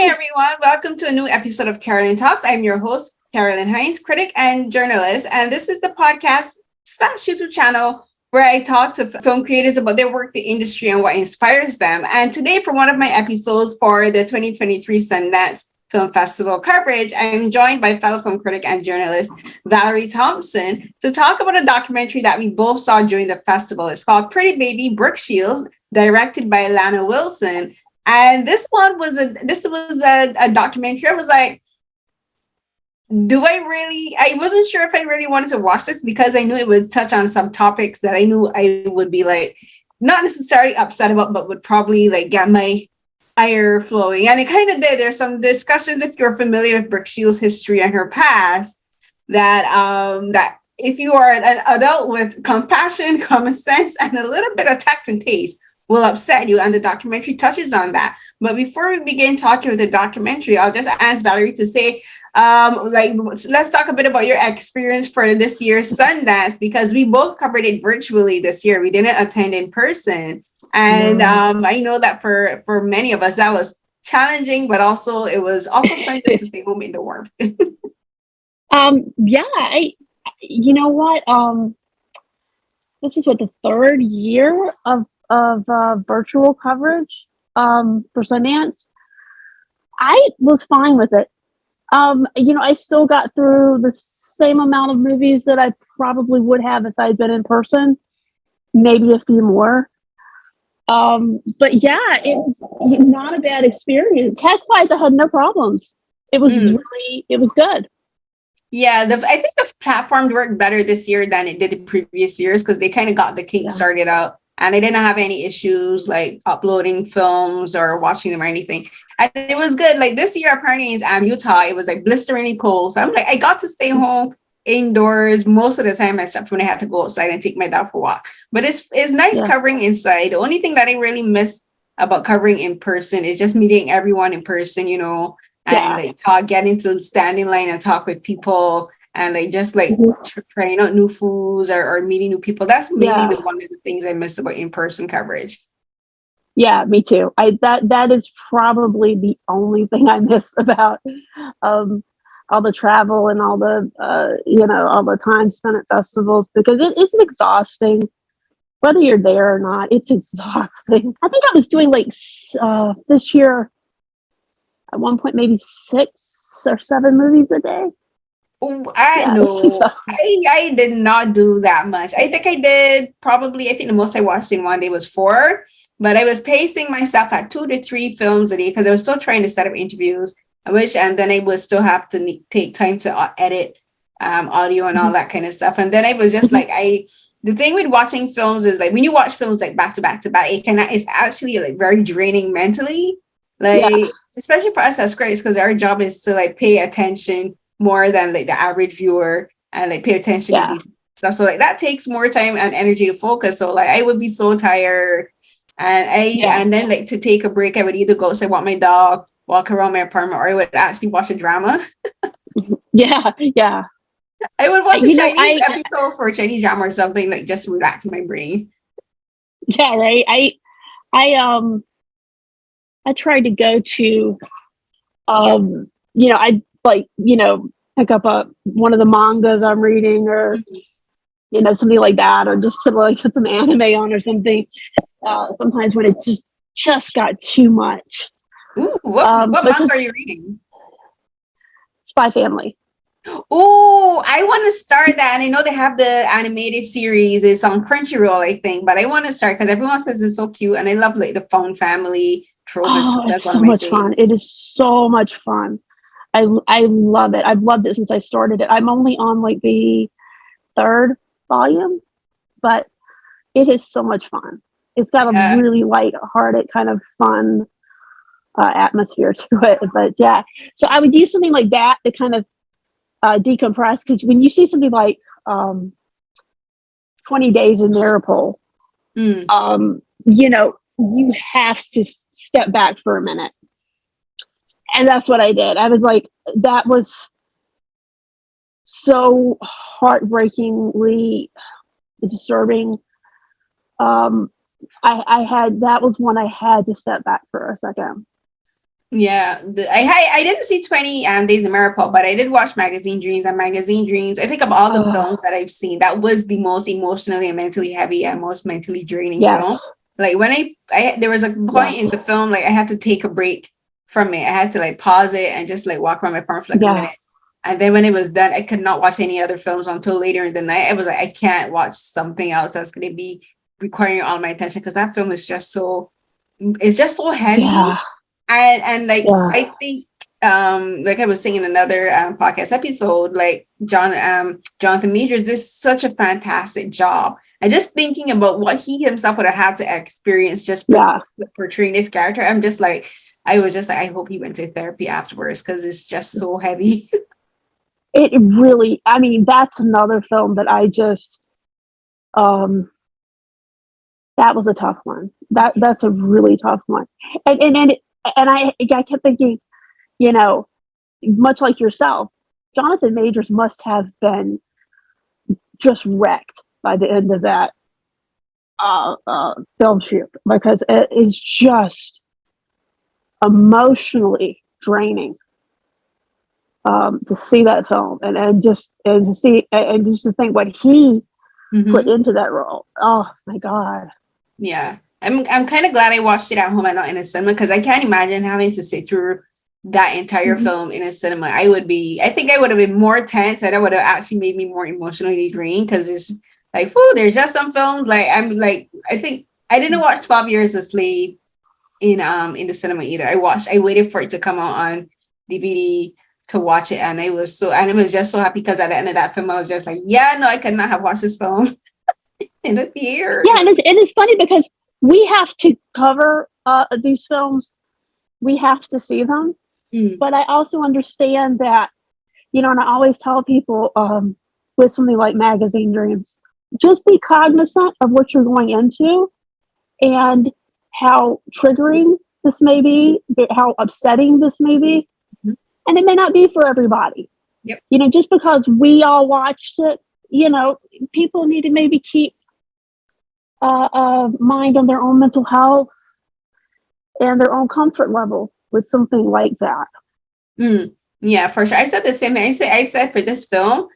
Hi, everyone. Welcome to a new episode of Carolyn Talks. I'm your host, Carolyn Hines, critic and journalist. And this is the podcast slash YouTube channel where I talk to film creators about their work, the industry, and what inspires them. And today, for one of my episodes for the 2023 Sundance Film Festival coverage, I'm joined by fellow film critic and journalist Valerie Thompson to talk about a documentary that we both saw during the festival. It's called Pretty Baby, Brooke Shields, directed by Lana Wilson. And this was a documentary. I was like, I wasn't sure if I really wanted to watch this because I knew it would touch on some topics that I knew I would be like, not necessarily upset about, but would probably like get my ire flowing. And it kind of did. There's some discussions, if you're familiar with Brooke Shields' history and her past, that if you are an adult with compassion, common sense, and a little bit of tact and taste, will upset you, and the documentary touches on that. But before we begin talking with the documentary, I'll just ask Valerie to say, let's talk a bit about your experience for this year's Sundance, because we both covered it virtually this year. We didn't attend in person. And I know that for many of us, that was challenging, but also it was also fun just to stay home in the warmth. You know what? This is the third year of virtual coverage for Sundance. I was fine with it. I still got through the same amount of movies that I probably would have if I'd been in person, maybe a few more. But yeah, it was not a bad experience. Tech-wise, I had no problems. It was it was good. Yeah, I think the platform worked better this year than it did in previous years because they kind of got the kinks started out. And I didn't have any issues like uploading films or watching them or anything. And it was good. Like this year, apparently in Utah, it was like blisteringly cold. So I'm like, I got to stay home indoors most of the time, except when I had to go outside and take my dog for a walk. But it's nice covering inside. The only thing that I really miss about covering in person is just meeting everyone in person, and getting to stand in line and talk with people. And trying out new foods or meeting new people. That's mainly one of the things I miss about in-person coverage. Yeah, me too. That is probably the only thing I miss about all the travel and all the all the time spent at festivals, because it's exhausting. Whether you're there or not, it's exhausting. I think I was doing this year at one point maybe 6 or 7 movies a day. Oh, I did not do that much. I think the most I watched in one day was 4, but I was pacing myself at 2 to 3 films a day because I was still trying to set up interviews, and then I would still have to take time to edit audio and all that kind of stuff. And then I was just the thing with watching films is like when you watch films like back to back to back, it's actually like very draining mentally, especially for us as critics, because our job is to pay attention more than the average viewer and pay attention to these stuff. So that takes more time and energy to focus. So I would be so tired. And then to take a break, I would either go outside, walk my dog, walk around my apartment, or I would actually watch a drama. Yeah. I would watch a Chinese episode for a Chinese drama or something, just to relax my brain. Yeah, right. I tried to go to pick up one of the mangas I'm reading, or something like that, or just put some anime on or something. Sometimes when it just got too much. Ooh, what manga are you reading? Spy Family. Oh, I want to start that. And I know they have the animated series. It's on Crunchyroll, I think, but I want to start because everyone says it's so cute, and I love the found family trope. It's so much fun. It is so much fun. I love it. I've loved it since I started it. I'm only on the 3rd volume, but it is so much fun. It's got a really light-hearted kind of fun atmosphere to it. But yeah, so I would use something like that to kind of decompress, because when you see something like 20 Days in Maripol, you have to step back for a minute. And that's what I did. I was like, that was so heartbreakingly disturbing. That was one I had to step back for a second. Yeah, I didn't see 20 Days of Miracle, but I did watch Magazine Dreams, and Magazine Dreams, I think of all the Oh, films that I've seen, that was the most emotionally and mentally heavy and most mentally draining film. yes, Like when I there was a point in yes, the film, like I had to take a break from it. I had to like pause it and just like walk around my apartment for like a yeah, minute. And then when it was done, I could not watch any other films until later in the night. I was like, I can't watch something else that's going to be requiring all my attention, because that film is just so, it's just so heavy. yeah, And like yeah, I think like I was saying in another podcast episode, like Jonathan Majors did such a fantastic job. And just thinking about what he himself would have had to experience just yeah. portraying this character, I'm just like, I was just like, I hope he went to therapy afterwards, because it's just so heavy. It really, I mean, that's another film that I just, um, that was a tough one. That's a really tough one. And I kept thinking, you know, much like yourself, Jonathan Majors must have been just wrecked by the end of that film shoot, because it is just emotionally draining to see that film, and to see and just to think what he put Mm-hmm. into that role. Oh my god! Yeah. I'm kind of glad I watched it at home and not in a cinema, because I can't imagine having to sit through that entire Mhm. film in a cinema. I think I would have been more tense, and it would have actually made me more emotionally drained, because it's like, whoo, there's just some films like I'm like, I think I didn't watch 12 Years a Slave in the cinema either. I waited for it to come out on DVD to watch it, and I was just so happy, because at the end of that film I was just like, yeah, no, I could not have watched this film in the theater. It Yeah, was and it's funny because we have to cover these films. We have to see them, mm, but I also understand that, and I always tell people with something like Magazine Dreams, just be cognizant of what you're going into and how triggering this may be, how upsetting this may be, mhm. and it may not be for everybody. Yep. Just because we all watched it, people need to maybe keep mind on their own mental health and their own comfort level with something like that. Mm, yeah, for sure. I said the same thing. I said for this film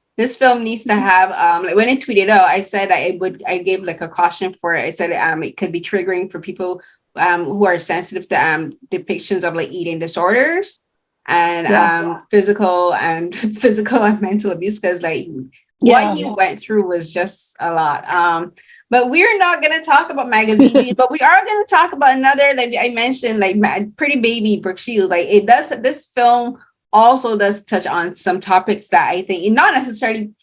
needs to have like when I tweeted out, I said I gave like a caution for it. I said it could be triggering for people who are sensitive to depictions of like eating disorders and Yeah, physical and physical and mental abuse, because like what yeah, he went through was just a lot. But we're not going to talk about Magazine Dreams, but we are going to talk about another, like I mentioned, like Pretty Baby, Brooke Shields. Like it does, this film also does touch on some topics that I think, not necessarily,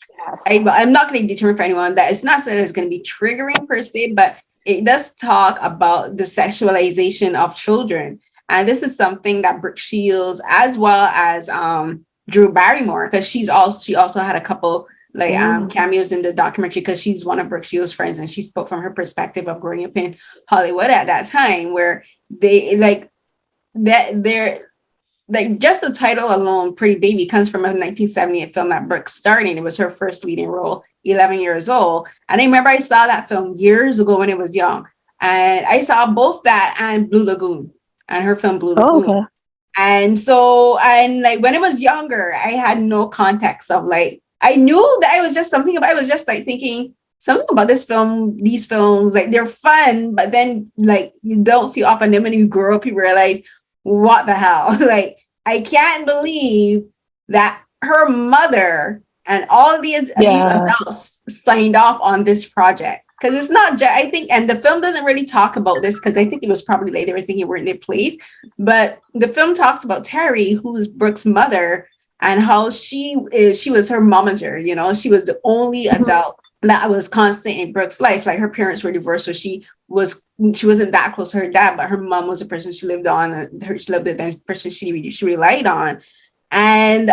yes, I'm not going to determine for anyone that it's not that it's going to be triggering per se, but it does talk about the sexualization of children. And this is something that Brooke Shields, as well as Drew Barrymore, because she also had a couple like yeah, cameos in the documentary, because she's one of Brooke Shields' friends, and she spoke from her perspective of growing up in Hollywood at that time, where they like that they're like, just the title alone, Pretty Baby, comes from a 1978 film that Brooke starred in. It was her first leading role, 11 years old. And I remember I saw that film years ago when I was young. And I saw both that and Blue Lagoon, and her film Blue oh, Lagoon. okay, And so, and like when I was younger, I had no context of like, I knew that I was just something about, I was just like thinking something about this film, these films, like they're fun, but then like you don't feel off. And then when you grow up, you realize, what the hell? Like, I can't believe that her mother and all of these yeah, adults signed off on this project. Because it's not just, I think, and the film doesn't really talk about this, because I think it was probably like they were thinking we're in their place. But the film talks about Terry, who's Brooke's mother, and how she was her momager. She was the only mhm, adult that was constant in Brooke's life. Like her parents were divorced, so she wasn't that close to her dad, but her mom was the person she lived on, and she lived with the person she relied on. And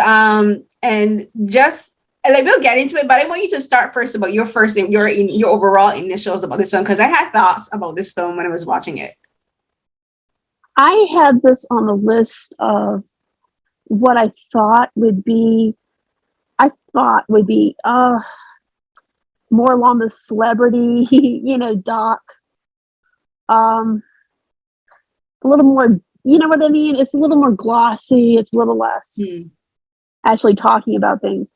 just like we'll get into it, but I want you to start first about your overall initials about this film, because I had thoughts about this film when I was watching it. I had this on the list of what I thought would be more along the celebrity, doc, um, a little more you know what I mean? It's a little more glossy. It's a little less actually talking about things.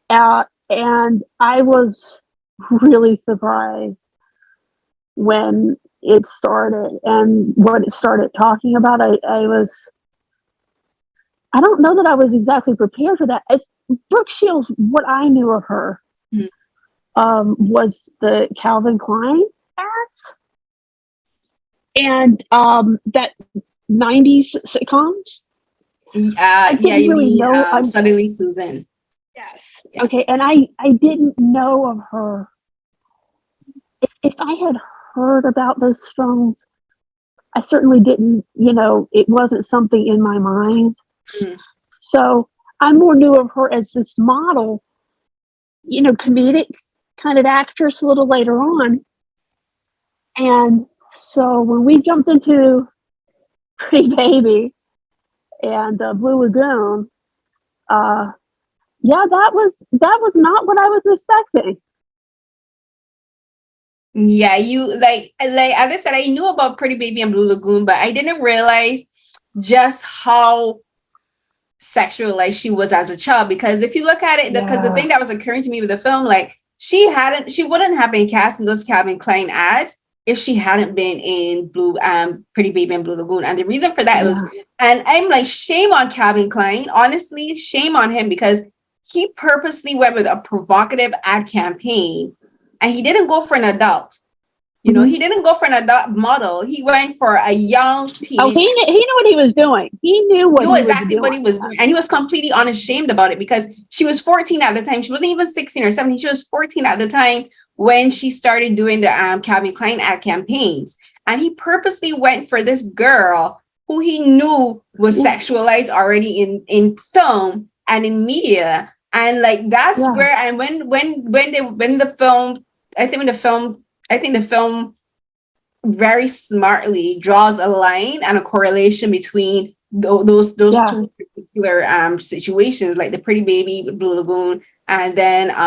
And I was really surprised when it started and what it started talking about. I don't know that I was exactly prepared for that. As Brooke Shields, what I knew of her was the Calvin Klein ads and that 90s sitcoms. Yeah, you really mean Suddenly Susan. Yes. Yeah. Okay, and I didn't know of her. If I had heard about those films, I certainly didn't, it wasn't something in my mind. So I more knew of her as this model, comedic kind of actress a little later on. And so when we jumped into Pretty Baby and Blue Lagoon, that was not what I was expecting. Yeah, you like as I said, I knew about Pretty Baby and Blue Lagoon, but I didn't realize just how sexualized she was as a child. Because if you look at it, because the thing that was occurring to me with the film, like she wouldn't have been cast in those Calvin Klein ads if she hadn't been in Pretty Baby and Blue Lagoon. And the reason for that was, and I'm like, shame on Calvin Klein, honestly, shame on him, because he purposely went with a provocative ad campaign. And he didn't go for an adult. He didn't go for an adult model. He went for a young teenage. Oh, he knew what he was doing. He knew exactly what he was doing. And he was completely unashamed about it, because she was 14 at the time. She wasn't even 16 or 17. She was 14 at the time when she started doing the Calvin Klein ad campaigns. And he purposely went for this girl who he knew was sexualized already in film and in media. And like, that's where, and when the film, I think the film very smartly draws a line and a correlation between those two particular situations, like the Pretty Baby, Blue Lagoon, and then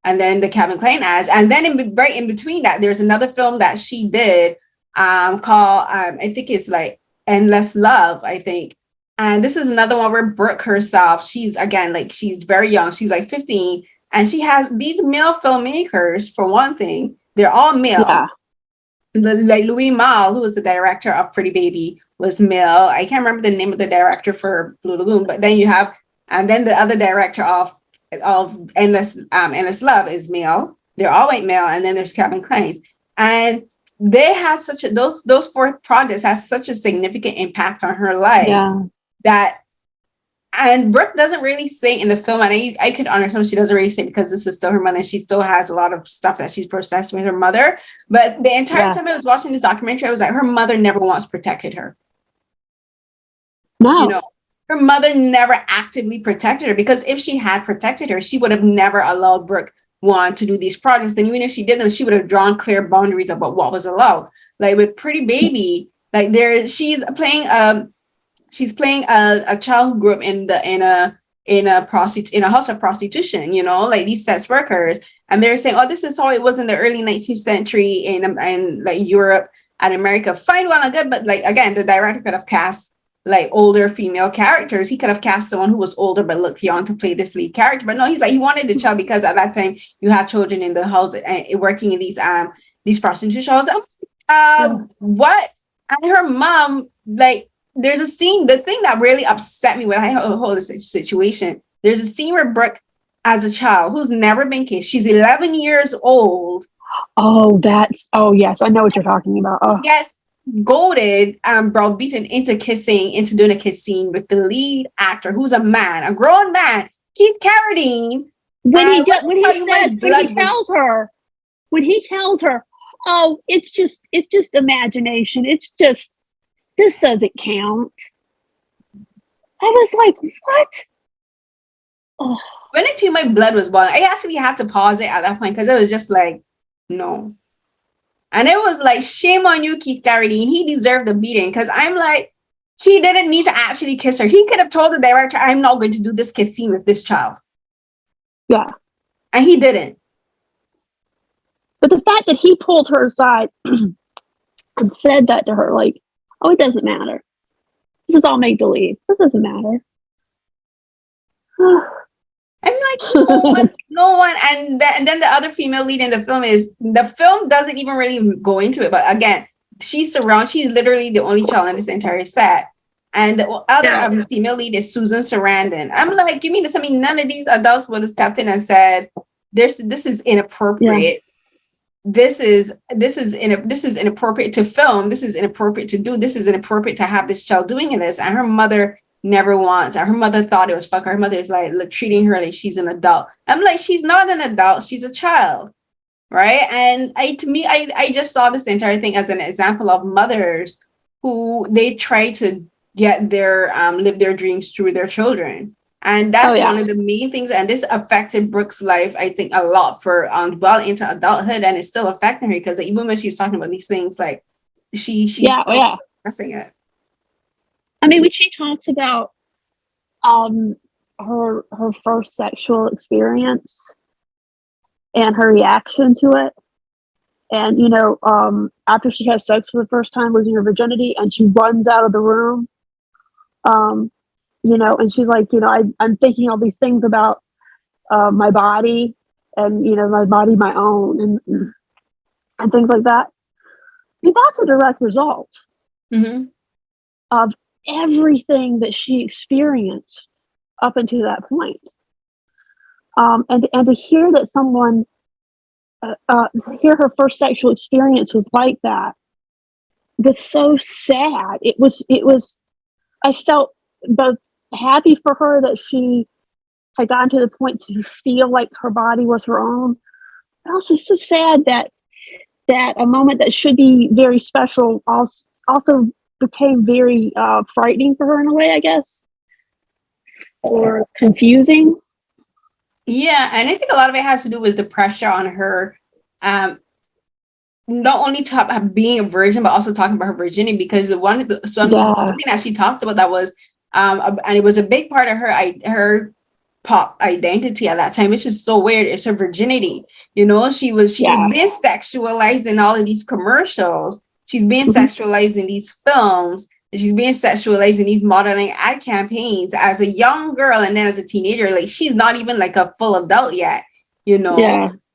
the Calvin Klein ads. And then right in between that, there's another film that she did called I think it's like Endless Love, I think. And this is another one where Brooke herself, she's very young. She's like 15. And she has these male filmmakers, for one thing. They're all male. Yeah. Like Louis Malle, who was the director of Pretty Baby, was male. I can't remember the name of the director for Blue Lagoon. But then then the other director of Endless Love is male. They're all white male. And then there's Calvin Klein's. And they had those four projects has such a significant impact on her life and Brooke doesn't really say in the film, and I could understand she doesn't really say, because this is still her mother and she still has a lot of stuff that she's processed with her mother. But the entire time I was watching this documentary, I was like, her mother never once protected her. No. Her mother never actively protected her, because if she had protected her, she would have never allowed Brooke to do these projects. And even if she did them, she would have drawn clear boundaries about what was allowed. Like with Pretty Baby, like she's playing a child who grew up in a house of prostitution, like these sex workers. And they're saying, oh, this is how it was in the early 19th century in like Europe and America. Fine, well and good. But like, again, the director could have cast like older female characters. He could have cast someone who was older but looked young to play this lead character. But no, he's like, he wanted the child, because at that time you had children in the house working in these prostitution houses. What? And her mom, like, there's a scene, the thing that really upset me with the whole situation, there's a scene where Brooke, as a child who's never been kissed, she's 11 years old. Oh, yes, I know what you're talking about. Oh. Yes, goaded and browbeaten into doing a kiss scene with the lead actor, who's a grown man, Keith Carradine. When he tells her, oh, it's just imagination. It's just, this doesn't count. I was like, what? Oh. When I tell you my blood was boiling, I actually had to pause it at that point, because it was just like, no. And it was like, shame on you, Keith Carradine. He deserved a beating, because I'm like, he didn't need to actually kiss her. He could have told the director, I'm not going to do this kiss scene with this child. Yeah. And he didn't. But the fact that he pulled her aside and said that to her, like, oh, it doesn't matter. This is all make believe. This doesn't matter. I'm like, no one, and then the other female lead in the film doesn't even really go into it. But again, she's literally the only child in this entire set. And the other female lead is Susan Sarandon. I'm like, you mean to tell me none of these adults would have stepped in and said, this is inappropriate. This is inappropriate to film. This is inappropriate to do. This is inappropriate to have this child doing this. And her mother never wants. Her mother thought it was fuck. Her mother is like treating her like she's an adult. I'm like, she's not an adult. She's a child, right? And I just saw this entire thing as an example of mothers who they try to get their live their dreams through their children. And that's one of the main things. And this affected Brooke's life, I think, a lot for well into adulthood, and it's still affecting her because even when she's talking about these things, like she's still discussing it. I mean, when she talks about her first sexual experience and her reaction to it, and after she has sex for the first time, losing her virginity, and she runs out of the room, and she's like, I'm thinking all these things about my body, and my body, my own, and things like that. I mean, that's a direct result of everything that she experienced up until that point. And to hear that someone hear her first sexual experience was like that was so sad. It was I felt both happy for her that she had gotten to the point to feel like her body was her own, but also so sad that a moment that should be very special also became very frightening for her in a way, I guess, or confusing. Yeah, and I think a lot of it has to do with the pressure on her, not only being a virgin, but also talking about her virginity, because something that she talked about that was, and it was a big part of her pop identity at that time, which is so weird, is her virginity. She was being sexualized in all of these commercials. She's being sexualized in these films. She's being sexualized in these modeling ad campaigns as a young girl, and then as a teenager. Like, she's not even like a full adult yet,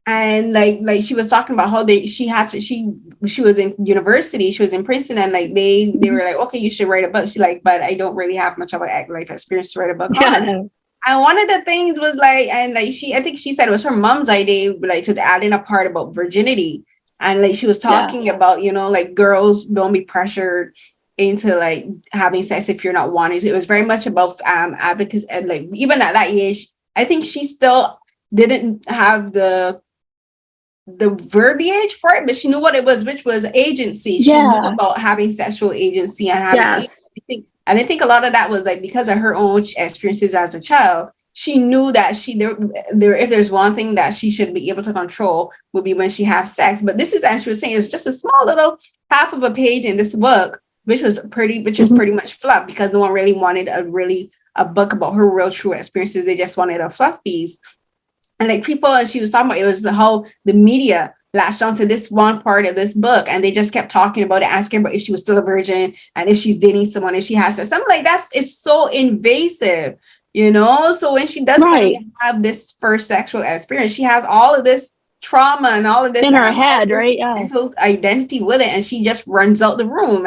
And like she was talking about how she was in university, she was in Princeton, and like they were like, okay, you should write a book. She's like, but I don't really have much of a life experience to write a book on. And one of the things was like, and like I think she said it was her mom's idea, like to add in a part about virginity. And like she was talking about, like girls don't be pressured into like having sex if you're not wanting to. It was very much about advocacy, and like even at that age, I think she still didn't have the verbiage for it, but she knew what it was, which was agency. She knew about having sexual agency and having agency. And I think a lot of that was like because of her own experiences as a child. She knew that if there's one thing that she should be able to control would be when she has sex. But this is, as she was saying, it was just a small little half of a page in this book, which was pretty much fluff, because no one really wanted a book about her real true experiences. They just wanted a fluff piece. And like people, and she was talking about, it was how the media latched onto this one part of this book, and they just kept talking about it, asking about if she was still a virgin and if she's dating someone, if she has sex. Something like it's so invasive, So when she does have this first sexual experience, she has all of this trauma and all of this in her head, right? Mental identity with it, and she just runs out the room.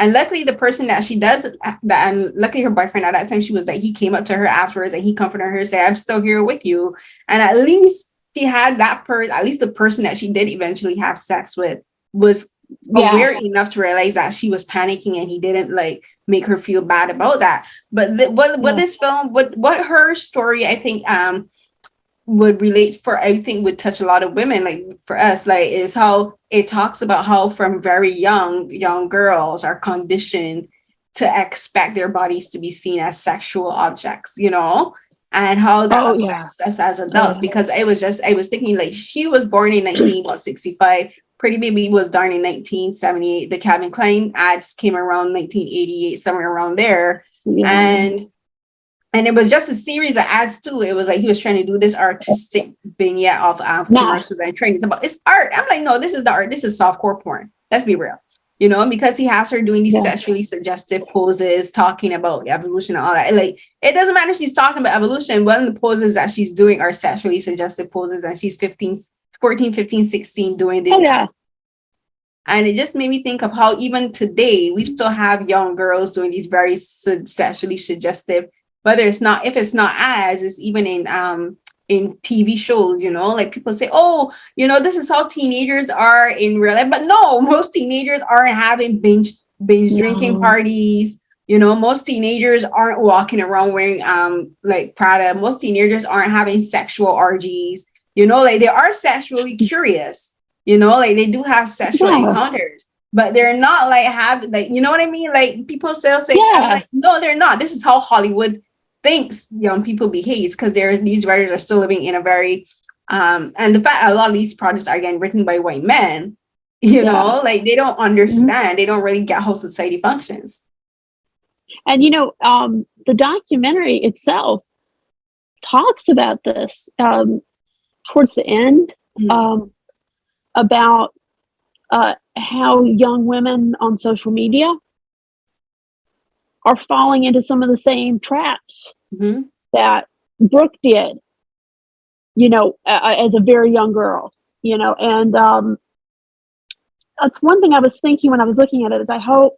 And luckily, the person that she does that, and luckily her boyfriend at that time, she was like, he came up to her afterwards and he comforted her and said, I'm still here with you. And at least she had at least the person that she did eventually have sex with was aware enough to realize that she was panicking, and he didn't like make her feel bad about that. But what this film, what her story, I think, would relate for, I think would touch a lot of women, like for us, like is how it talks about how from very young girls are conditioned to expect their bodies to be seen as sexual objects, and how that affects us as adults. Because I was thinking, like, she was born in 1965. Pretty Baby was done in 1978. The Calvin Klein ads came around 1988, somewhere around there. And it was just a series of ads too. It was like he was trying to do this artistic vignette of commercials and training about it's art. I'm like, no, this is the art. This is softcore porn. Let's be real. because he has her doing these sexually suggestive poses, talking about evolution and all that. Like, it doesn't matter if she's talking about evolution. One of the poses that she's doing are sexually suggestive poses, and she's 14, 15, 16 doing these. And it just made me think of how even today we still have young girls doing these very sexually suggestive, if it's not ads, it's even in TV shows, like people say, oh, this is how teenagers are in real life. But no, most teenagers aren't having binge drinking parties. Most teenagers aren't walking around wearing like Prada. Most teenagers aren't having sexual orgies. Like, they are sexually curious. Like, they do have sexual encounters, but they're not like you know what I mean? Like, people still say, like, no, they're not. This is how Hollywood thinks young people behave, because these writers are still living in a very and the fact a lot of these projects are getting written by white men, like, they don't understand. They don't really get how society functions. And the documentary itself talks about this towards the end, about how young women on social media are falling into some of the same traps that Brooke did, as a very young girl, and that's one thing I was thinking when I was looking at it, is I hope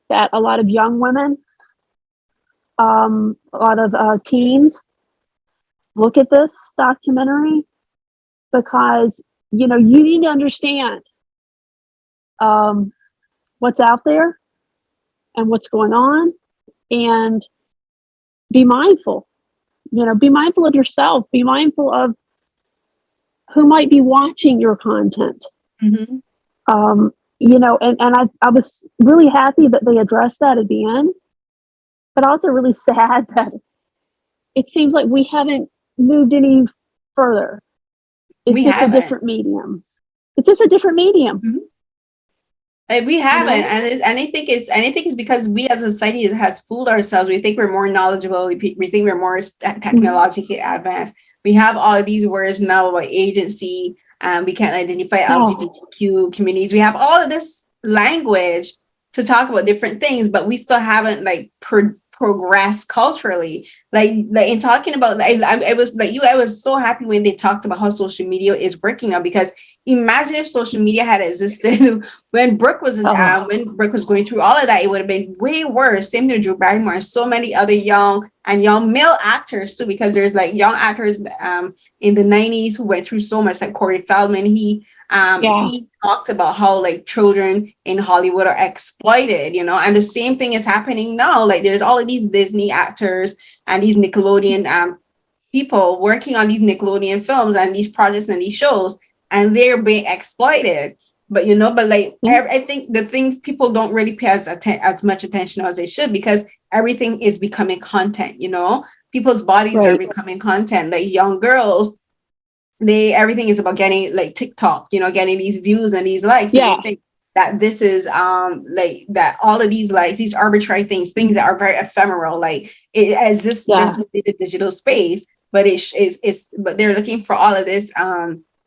that a lot of young women, a lot of teens look at this documentary, because, you need to understand what's out there and what's going on, and be mindful, be mindful of yourself, be mindful of who might be watching your content. And I was really happy that they addressed that at the end, but also really sad that it seems like we haven't moved any further. It's just a different medium. It's just a different medium. Like, we haven't, and I think it's because we as a society has fooled ourselves. We think we're more knowledgeable. We think we're more technologically advanced. We have all of these words now about agency. We can't identify LGBTQ communities. We have all of this language to talk about different things, but we still haven't like progressed culturally. Like in talking about, I was like you. I was so happy when they talked about how social media is working now, because imagine if social media had existed when Brooke was going through all of that. It would have been way worse. Same to Drew Barrymore and so many other young male actors too, because there's like young actors in the 90s who went through so much, like Corey Feldman. He talked about how like children in Hollywood are exploited, and the same thing is happening now. Like, there's all of these Disney actors and these Nickelodeon people working on these Nickelodeon films and these projects and these shows, and they're being exploited. But I think the things people don't really pay as much attention as they should, because everything is becoming content. People's bodies are becoming content. Like, young girls, everything is about getting like TikTok, getting these views and these likes. And they think that this is like that all of these likes, these arbitrary things that are very ephemeral, like it exists just within the digital space, but but they're looking for all of this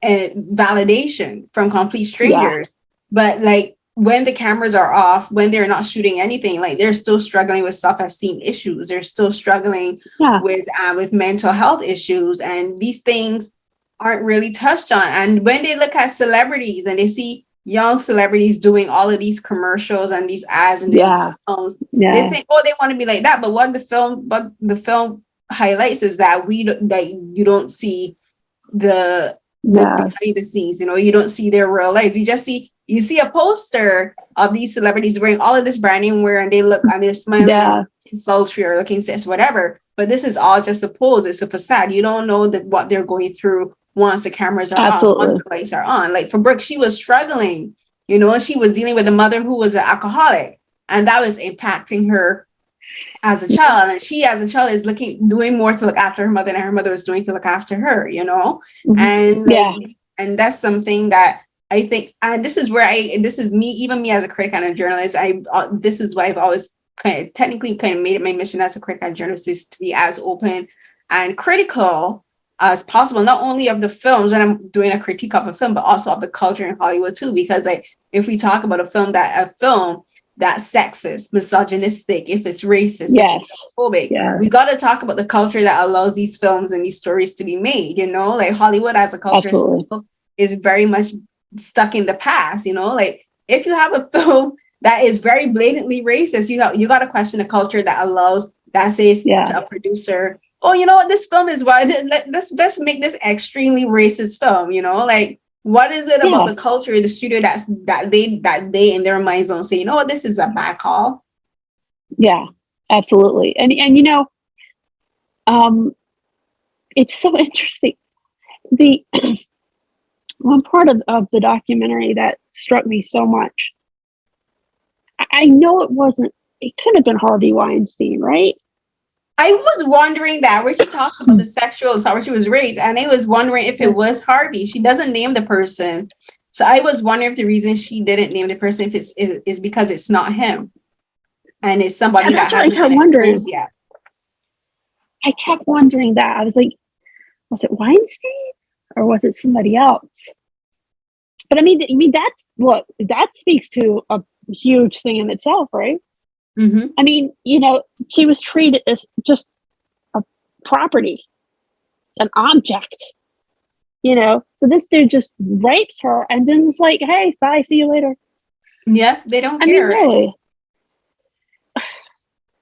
validation from complete strangers. But like, when the cameras are off, when they're not shooting anything, like, they're still struggling with self-esteem issues. They're still struggling with mental health issues, and these things aren't really touched on. And when they look at celebrities and they see young celebrities doing all of these commercials and these ads and these films, they think, oh, they want to be like that. But what the film highlights is that you don't see the behind the scenes. You don't see their real lives. You see a poster of these celebrities wearing all of this brand name wear, and they're smiling, sultry, or looking cis, whatever. But this is all just a pose. It's a facade. You don't know what they're going through once the cameras are off, once the lights are on. Like, for Brooke, she was struggling, she was dealing with a mother who was an alcoholic, and that was impacting her as a child. And she, as a child, is doing more to look after her mother than her mother was doing to look after her, and that's something that I think, and this is me as a critic and a journalist. This is why I've always technically made it my mission as a critic and journalist, is to be as open and critical as possible, not only of the films when I'm doing a critique of a film, but also of the culture in Hollywood too, because if we talk about a film that's sexist, misogynistic, if it's racist, if Yes. it's homophobic, Yes. we got to talk about the culture that allows these films and these stories to be made. You know, like Hollywood as a culture still is very much stuck in the past. You know, like if you have a film that is very blatantly racist, you got to question the culture that allows, that says to a producer, oh, you know what, this film is why let's make this extremely racist film. You know, like what is it about the culture in the studio that they in their minds don't say, you know what, this is a bad call? Yeah, absolutely. And you know, it's so interesting. The one part of the documentary that struck me so much, I know it could have been Harvey Weinstein, right? I was wondering that, where she talked about the sexual assault where she was raped, and I was wondering if it was Harvey. She doesn't name the person. So I was wondering if the reason she didn't name the person if is because it's not him. And it's somebody that hasn't been exposed yet. I kept wondering that. I was like, was it Weinstein or was it somebody else? But I mean, that speaks to a huge thing in itself, right? Mm-hmm. I mean, you know, she was treated as just a property, an object, you know. So this dude just rapes her and then it's like, hey, bye, see you later. Yeah, they don't care. I mean,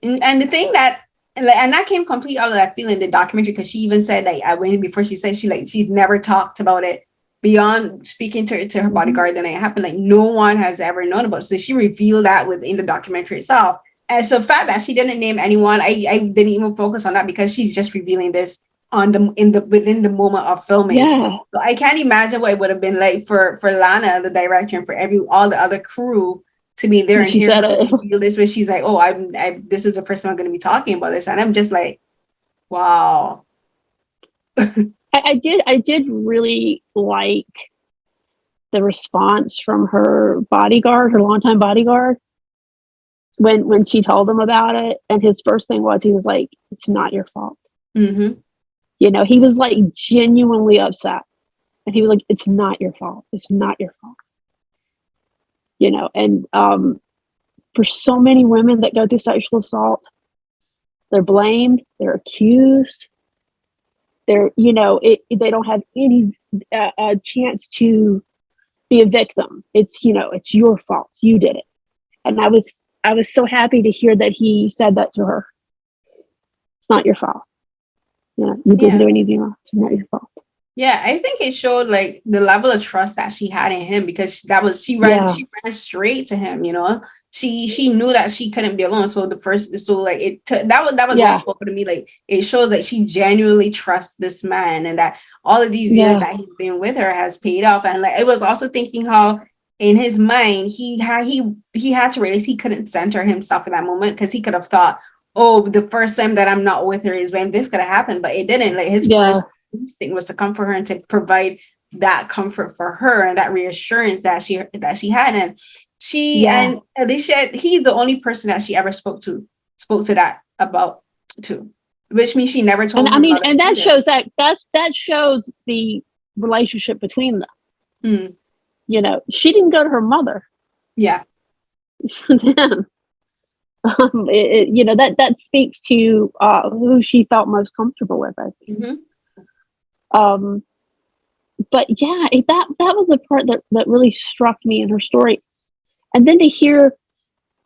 really. And the thing that, and that came completely out of that feeling in the documentary, because she even said, like, I went before, she said she's never talked about it beyond speaking to her bodyguard, and it happened, like no one has ever known about it. So she revealed that within the documentary itself. And so the fact that she didn't name anyone, I didn't even focus on that, because she's just revealing this within the moment of filming. Yeah. So I can't imagine what it would have been like for Lana, the director, and for all the other crew to be there and hear her reveal this, where she's like, oh, this is the first time I'm going to be talking about this. And I'm just like, wow. I did really like the response from her bodyguard, her longtime bodyguard, when she told him about it. And his first thing was, he was like, it's not your fault. Mm-hmm. You know, he was like genuinely upset. And he was like, it's not your fault. It's not your fault. You know, and for so many women that go through sexual assault, they're blamed, they're accused, they're, you know, they don't have any chance to be a victim. It's, you know, it's your fault. You did it. And I was so happy to hear that he said that to her. It's not your fault. You know, you didn't do anything wrong. It's not your fault. Yeah, I think it showed like the level of trust that she had in him, because she ran straight to him. You know, she knew that she couldn't be alone. So that was what spoke to me. Like, it shows that she genuinely trusts this man, and that all of these years that he's been with her has paid off. And like, it was also thinking how in his mind he had to realize he couldn't center himself in that moment, because he could have thought, oh, the first time that I'm not with her is when this could have happened, but it didn't. Like, his first instinct was to comfort her and to provide that comfort for her and that reassurance that she had. And and Alicia, he's the only person that she ever spoke to that about, which means she never told him. I mean, and that shows that shows the relationship between them. You know, she didn't go to her mother. Yeah. You know, that speaks to who she felt most comfortable with, I think. Mm-hmm. But yeah, that was the part that really struck me in her story. And then to hear,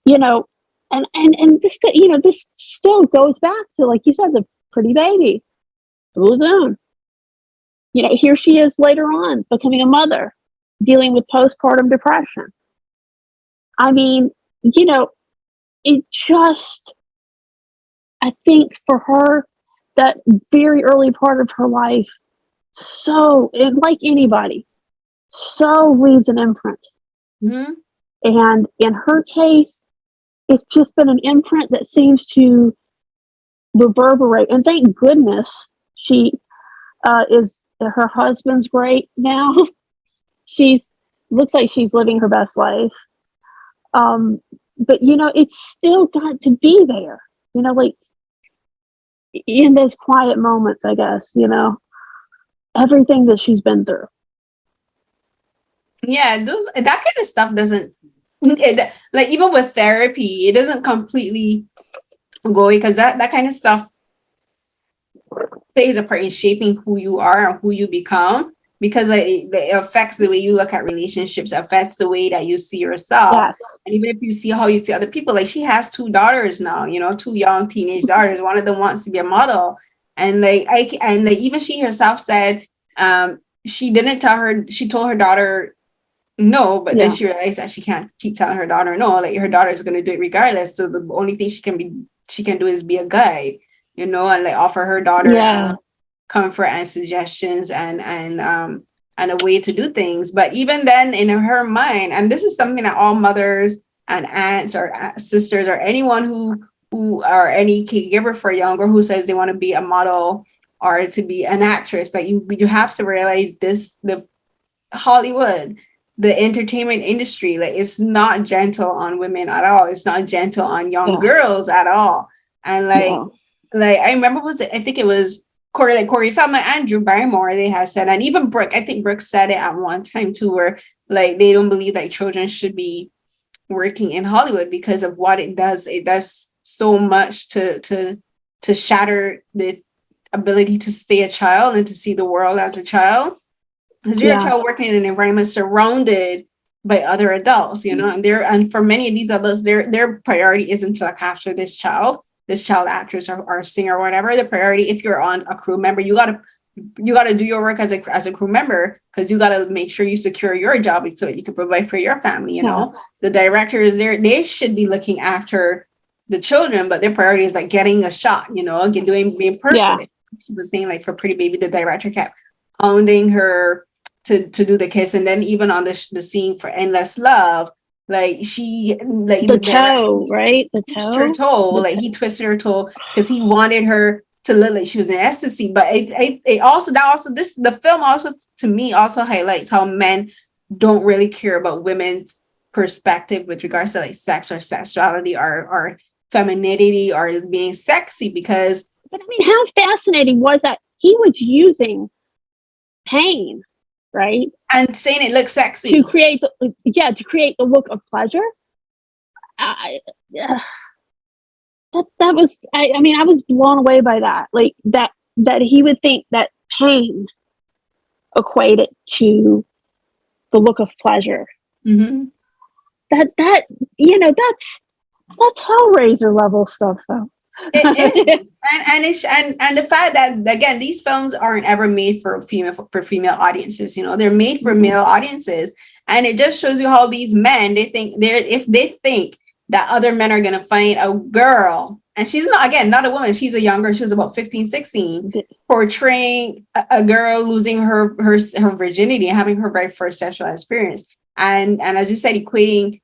you know, and this, you know, this still goes back to, like you said, the pretty baby, Boozone. You know, here she is later on becoming a mother, dealing with postpartum depression. I mean, you know, it just, I think for her, that very early part of her life, like anybody, so leaves an imprint. Mm-hmm. And in her case, it's just been an imprint that seems to reverberate. And thank goodness she her husband's great now. Looks like she's living her best life. But you know, it's still got to be there, you know, like in those quiet moments, I guess, you know, everything that she's been through. Yeah, that kind of stuff doesn't like, even with therapy, it doesn't completely go away, because that kind of stuff plays a part in shaping who you are and who you become, because it affects the way you look at relationships, affects the way that you see yourself. Yes. And even if you see how you see other people, like, she has two daughters now, two young teenage daughters. One of them wants to be a model. And like even she herself said, she told her daughter no, but then she realized that she can't keep telling her daughter no. Like, her daughter is going to do it regardless. So the only thing she can do is be a guide, and like offer her daughter comfort and suggestions, and a way to do things. But even then, in her mind, and this is something that all mothers and aunts or sisters or anyone who are any caregiver for a young girl who says they want to be a model or to be an actress, like, you have to realize this: the Hollywood, the entertainment industry, like, it's not gentle on women at all. It's not gentle on young girls at all. And like I remember, I think it was Corey Feldman and Drew Barrymore, they have said, and even Brooke, I think Brooke said it at one time too, where like they don't believe that children should be working in Hollywood because of what it does. It does so much to shatter the ability to stay a child and to see the world as a child. Because you're a child working in an environment surrounded by other adults, and for many of these adults, their priority isn't to look after this child actress or singer or whatever. The priority, if you're on a crew member, you gotta do your work as a crew member, because you gotta make sure you secure your job so that you can provide for your family. The directors, they should be looking after the children, but their priority is like getting a shot, being perfect. She was saying, like, for Pretty Baby, the director kept hounding her to do the kiss, and then even on the scene for Endless Love, like, she like the toe, right? The toe, her toe, like, he twisted her toe because he wanted her to look like she was in ecstasy. But the film also, to me, also highlights how men don't really care about women's perspective with regards to like sex or sexuality or femininity or being sexy. Because, but I mean, how fascinating was that he was using pain, right, and saying it looks sexy to create the look of pleasure. That was, I mean, I was blown away by that. Like, that he would think that pain equated to the look of pleasure. Mm-hmm. That's Hellraiser level stuff, though. It is. And the fact that, again, these films aren't ever made for female audiences. They're made for male audiences, and it just shows you how these men, if they think that other men are going to find a girl, and she's not a woman, she's a younger, she was about 15, 16, portraying a girl losing her virginity and having her very first sexual experience, and as you said, equating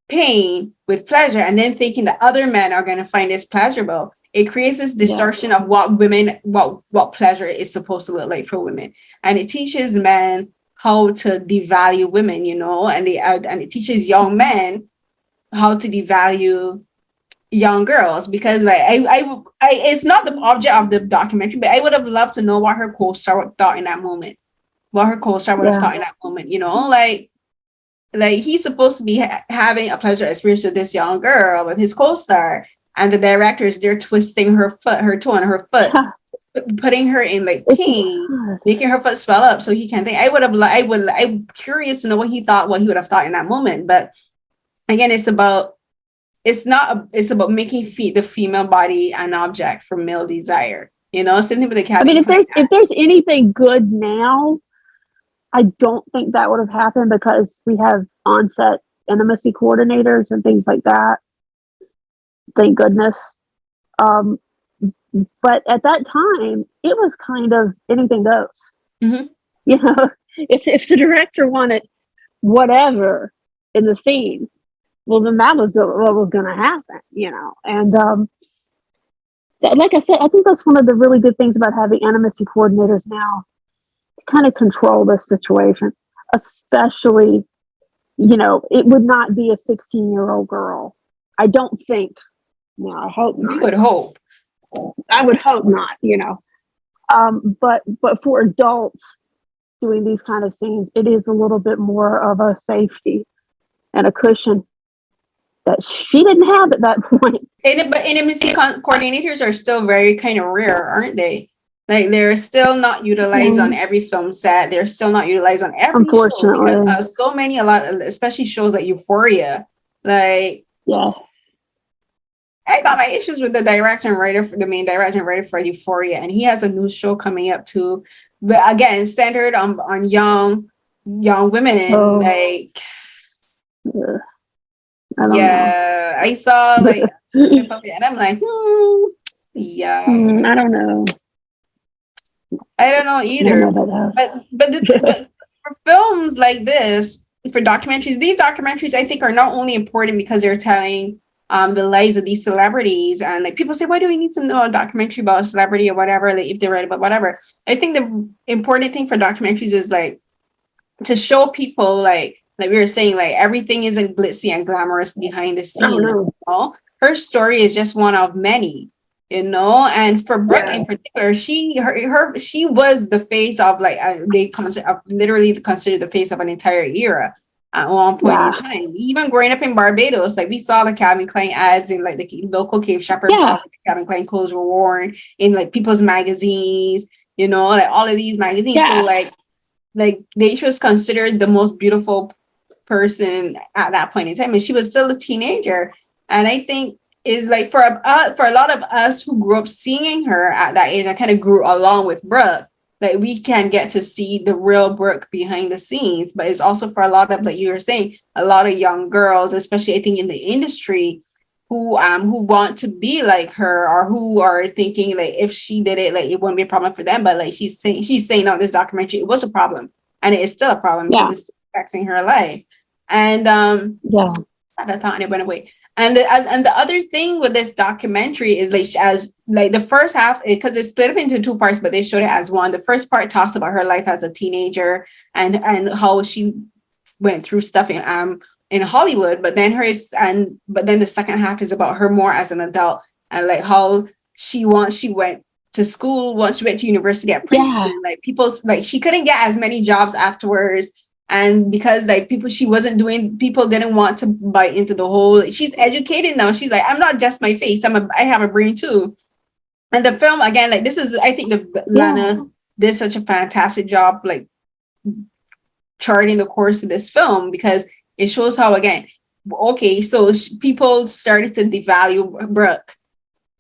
pain with pleasure, and then thinking that other men are going to find this pleasurable. It creates this distortion of what pleasure is supposed to look like for women, and it teaches men how to devalue women, and it teaches young men how to devalue young girls. Because like I it's not the object of the documentary, but I would have loved to know what her co-star thought in that moment, what her co-star would have thought in that moment. Like he's supposed to be having a pleasure experience with this young girl, with his co-star, and the directors, they're twisting her toe on her foot, putting her in like pain, making her foot swell up so he can think. I'm curious to know what he would have thought in that moment. But again, it's about making the female body an object for male desire. Same thing with the cabin. I mean, if there's anything good now, I don't think that would have happened, because we have on-set intimacy coordinators and things like that. Thank goodness. But at that time, it was kind of anything goes. Mm-hmm. If the director wanted whatever in the scene, well, then that was what was going to happen. And like I said, I think that's one of the really good things about having intimacy coordinators now. Kind of control this situation, especially, it would not be a 16-year-old girl. I don't think. No, I hope not. You would hope. I would hope not. But for adults, doing these kind of scenes, it is a little bit more of a safety and a cushion that she didn't have at that point. But intimacy coordinators are still very kind of rare, aren't they? Like they're still not utilized on every film set. They're still not utilized on every show because a lot, especially shows like Euphoria. Like, yeah, I got my issues with the director and writer, the main director and writer for Euphoria, and he has a new show coming up too. But again, centered on young women. Like, I don't know. I saw like, and I'm like, yeah, I don't know. I don't know either. But for films like this, for documentaries, these documentaries I think are not only important because they're telling the lives of these celebrities, and like people say, why do we need to know a documentary about a celebrity or whatever, like if they write about whatever. I think the important thing for documentaries is like to show people like we were saying, like everything isn't glitzy and glamorous behind the scene. You know? Her story is just one of many, you know. And for Brooke in particular, she was the face of like literally considered the face of an entire era at one point in time. Even growing up in Barbados, like we saw the Calvin Klein ads in like the local Cave Shepherd, the Calvin Klein clothes were worn in like people's magazines, you know, like all of these magazines. So like she was considered the most beautiful person at that point in time, and she was still a teenager. And I think is like for a lot of us who grew up seeing her at that age, I kind of grew along with Brooke. Like we can get to see the real Brooke behind the scenes, but it's also for a lot of, like you were saying, a lot of young girls, especially I think in the industry, who want to be like her, or who are thinking like if she did it, like it wouldn't be a problem for them. But like she's saying on this documentary, it was a problem, and it is still a problem because it's affecting her life. And at a time it went away. And the other thing with this documentary is like as like the first half, because it's split up into two parts, but they showed it as one. The first part talks about her life as a teenager and how she went through stuff in Hollywood, but then the second half is about her more as an adult and like how she went to school, once she went to university at Princeton. Like she couldn't get as many jobs afterwards. And because like people didn't want to bite into the whole, she's educated now. She's like, I'm not just my face. I have a brain too. And the film, again, like this is, I think Lana did such a fantastic job, like charting the course of this film, because it shows how, again, so people started to devalue Brooke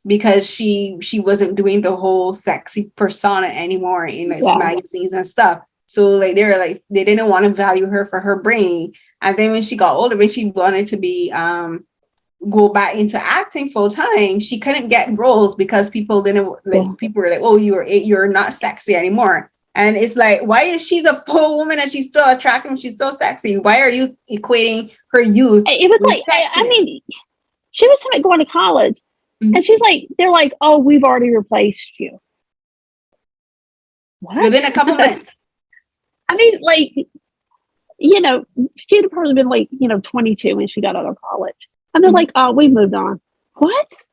because she wasn't doing the whole sexy persona anymore in like magazines and stuff. So like they didn't want to value her for her brain. And then when she got older, when she wanted to be go back into acting full time, she couldn't get roles because people didn't like. People were like, "Oh, you're not sexy anymore." And it's like, why is she's a full woman and she's still attractive and she's still sexy? Why are you equating her youth? It was like, I mean, she was going to college, and she's like, they're like, "Oh, we've already replaced you." What? Within a couple months. I mean, like, you know, she'd have probably been like, 22 when she got out of college. And they're like, "Oh, we moved on." What?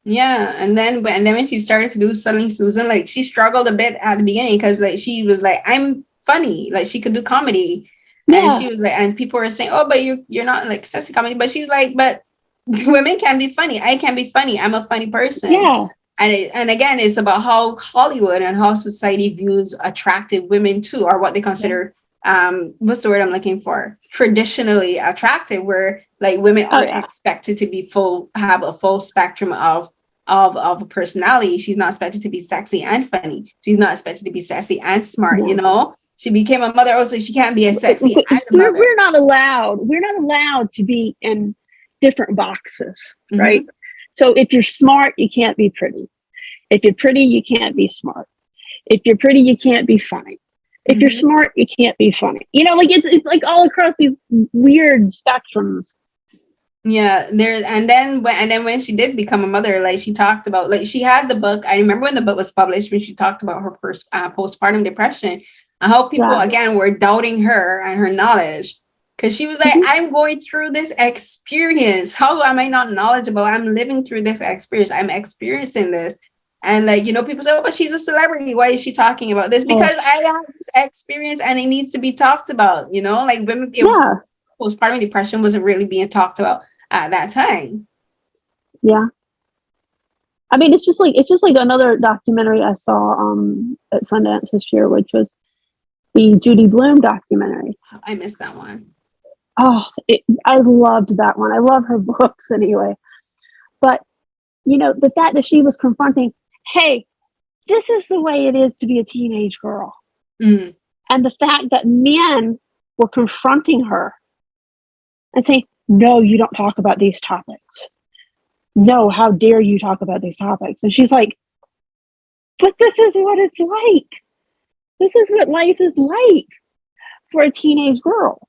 Yeah. And then when she started to do Selling Susan, like she struggled a bit at the beginning because like she was like, I'm funny. Like she could do comedy. And she was like, and people were saying, "Oh, but you're not like sexy comedy." But she's like, but women can be funny. I can be funny. I'm a funny person. Yeah. And again, it's about how Hollywood and how society views attractive women too, or what they consider, what's the word I'm looking for? Traditionally attractive, where like women aren't expected to have a full spectrum of a personality. She's not expected to be sexy and funny. She's not expected to be sexy and smart, you know? She became a mother, also she can't be as sexy and a mother. We're not allowed to be in different boxes, right? So if you're smart, you can't be pretty. If you're pretty, you can't be smart. If you're pretty, you can't be funny. If you're smart, you can't be funny. You know, like it's like all across these weird spectrums. Yeah, and then when she did become a mother, like she talked about, like she had the book. I remember when the book was published, when she talked about her postpartum depression and how people again were doubting her and her knowledge. Because she was like, I'm going through this experience. How am I not knowledgeable? I'm living through this experience. I'm experiencing this. And like, you know, people say, oh, but she's a celebrity. Why is she talking about this? Because I have this experience and it needs to be talked about, you know, like women, postpartum depression wasn't really being talked about at that time. Yeah. I mean, it's just like another documentary I saw at Sundance this year, which was the Judy Blume documentary. I missed that one. Oh, I loved that one. I love her books anyway. But, you know, the fact that she was confronting, hey, this is the way it is to be a teenage girl. Mm. And the fact that men were confronting her and saying, no, you don't talk about these topics. No, how dare you talk about these topics? And she's like, but this is what it's like. This is what life is like for a teenage girl.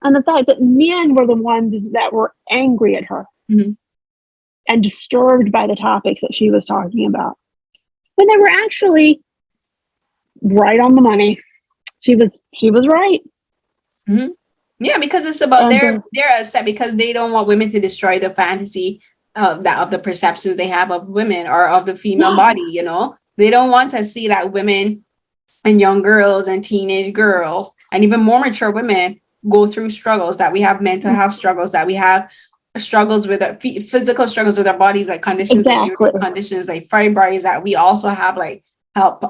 And the fact that men were the ones that were angry at her and disturbed by the topics that she was talking about, when they were actually right on the money. She was right. Mm-hmm. Yeah, because it's about they're upset because they don't want women to destroy the fantasy of the perceptions they have of women or of the female body. You know, they don't want to see that women and young girls and teenage girls and even more mature women go through struggles, that we have mental health struggles, that we have struggles with physical struggles with our bodies, like conditions like conditions like fibroids, that we also have like health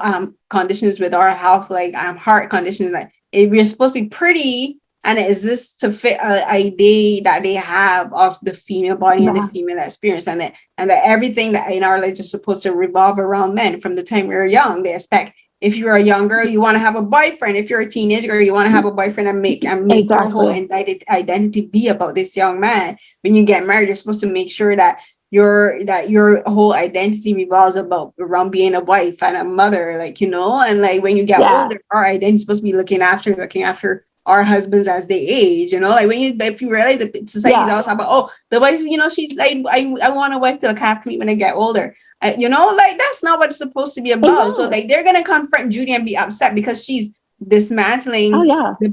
conditions with our health, like heart conditions. Like we're supposed to be pretty, and it exists to fit an idea that they have of the female body and the female experience, and that everything that in our life is supposed to revolve around men. From the time we were young, they expect if you're a young girl, you want to have a boyfriend. If you're a teenage girl, you want to have a boyfriend and make your whole identity be about this young man. When you get married, you're supposed to make sure that your whole identity revolves around being a wife and a mother, like, you know. And like when you get older, our identity is supposed to be looking after our husbands as they age, you know. Like if you realize that society's always about, oh, the wife, you know, she's like, I want a wife to look after me when I get older. You know, like that's not what it's supposed to be about. So like they're gonna confront Judy and be upset because she's dismantling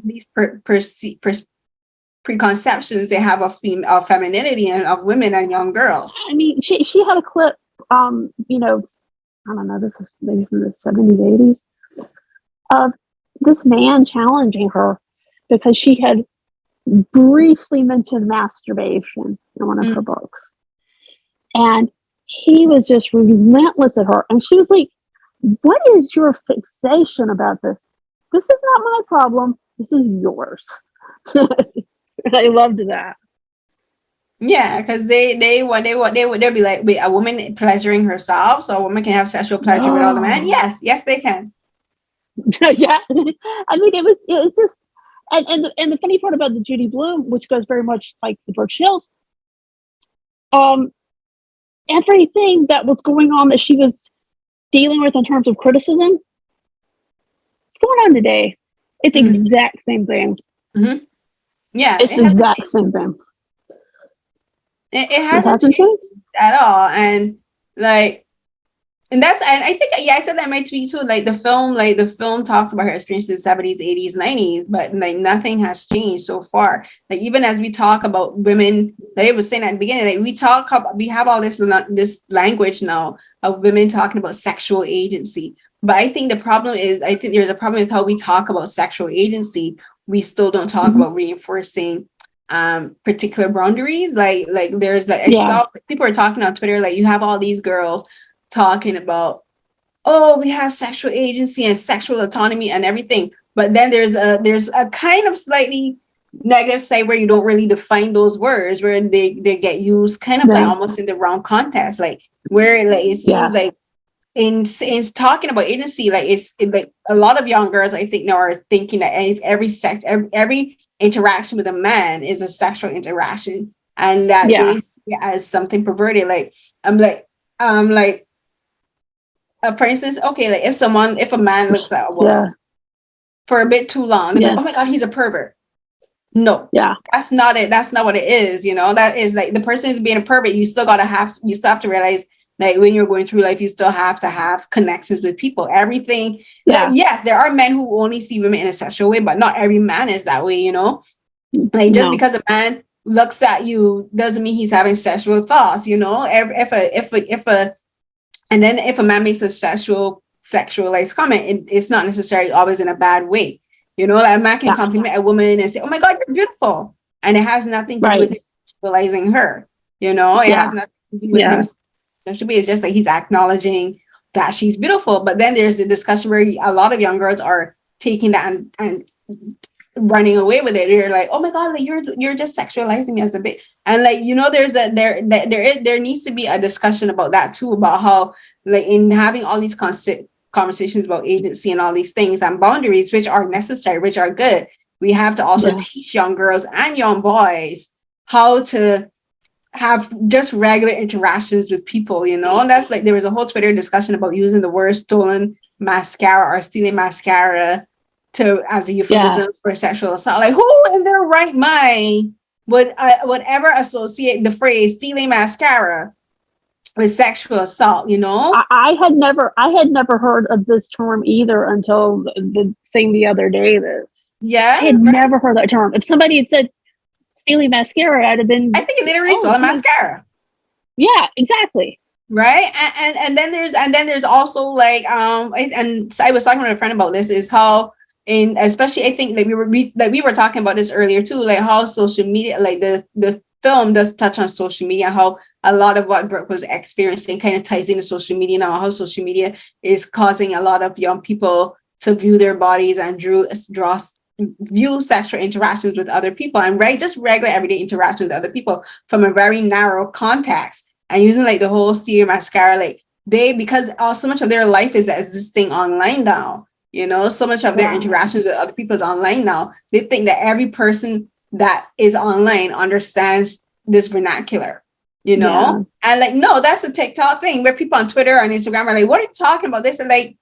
these preconceptions they have of femininity and of women and young girls. I mean, she had a clip, you know, I don't know, this was maybe from the 70s, 80s, of this man challenging her because she had briefly mentioned masturbation in one of her books. And he was just relentless at her. And she was like, what is your fixation about this? This is not my problem. This is yours. I loved that. Yeah, because they'll be like, wait, a woman pleasuring herself, so a woman can have sexual pleasure with all the men? Yes, they can. Yeah. I mean, it was just, and the funny part about the Judy Blume, which goes very much like the Brooke Shields, everything that was going on that she was dealing with in terms of criticism, it's going on today. It's the exact same thing. Mm-hmm. Yeah, it's the exact same thing. It hasn't changed at all. And like, and I think I said that in my tweet too. Like the film talks about her experiences in the 70s, 80s, 90s, but like nothing has changed so far. Like even as we talk about women, like I was saying at the beginning, like we have all this language now of women talking about sexual agency. But I think there's a problem with how we talk about sexual agency. We still don't talk about reinforcing particular boundaries. Like there's people are talking on Twitter, like you have all these girls talking about, oh, we have sexual agency and sexual autonomy and everything, but then there's a kind of slightly negative side where you don't really define those words, where they get used kind of like almost in the wrong context, like where like it seems like in talking about agency, like it's like a lot of young girls I think now are thinking that every interaction with a man is a sexual interaction, and that they see it as something perverted. Like I'm like for instance, okay, like if a man looks at a woman for a bit too long, they're like, oh my god, he's a pervert. No, that's not it. That's not what it is. You know, that is like the person is being a pervert. You still have to realize, like when you're going through life, you still have to have connections with people. Everything. Like, yes, there are men who only see women in a sexual way, but not every man is that way. You know, like just because a man looks at you doesn't mean he's having sexual thoughts. You know, if And then if a man makes a sexualized comment, it's not necessarily always in a bad way. Like a man can compliment a woman and say, "Oh my God, you're beautiful," and it has nothing to do with him sexualizing her. It has nothing to do with him sexually. It's just like he's acknowledging that she's beautiful. But then there's the discussion where a lot of young girls are taking that and running away with it. They're like, "Oh my God, like you're just sexualizing me as a bit." And like, there needs to be a discussion about that too, about how like in having all these conversations about agency and all these things and boundaries, which are necessary, which are good, we have to also teach young girls and young boys how to have just regular interactions with people, and that's like, there was a whole Twitter discussion about using the word stolen mascara or stealing mascara as a euphemism for sexual assault. Like, who in their right mind would ever associate the phrase stealing mascara with sexual assault? I had never heard of this term either until the thing the other day. I had never heard that term. If somebody had said stealing mascara, I'd have been, I think it literally stole mascara. Yeah, exactly. Right. And then there's also like and I was talking with a friend about this, is how, and especially I think like we were talking about this earlier too, like how social media, like the film does touch on social media, how a lot of what Brooke was experiencing kind of ties into social media now, how social media is causing a lot of young people to view their bodies and view sexual interactions with other people and just regular everyday interactions with other people from a very narrow context, and using like the whole steal mascara, like because so much of their life is existing online now. So much of their interactions with other people is online now. They think that every person that is online understands this vernacular, and like, no, that's a TikTok thing where people on Twitter and Instagram are like, "What are you talking about?" This and like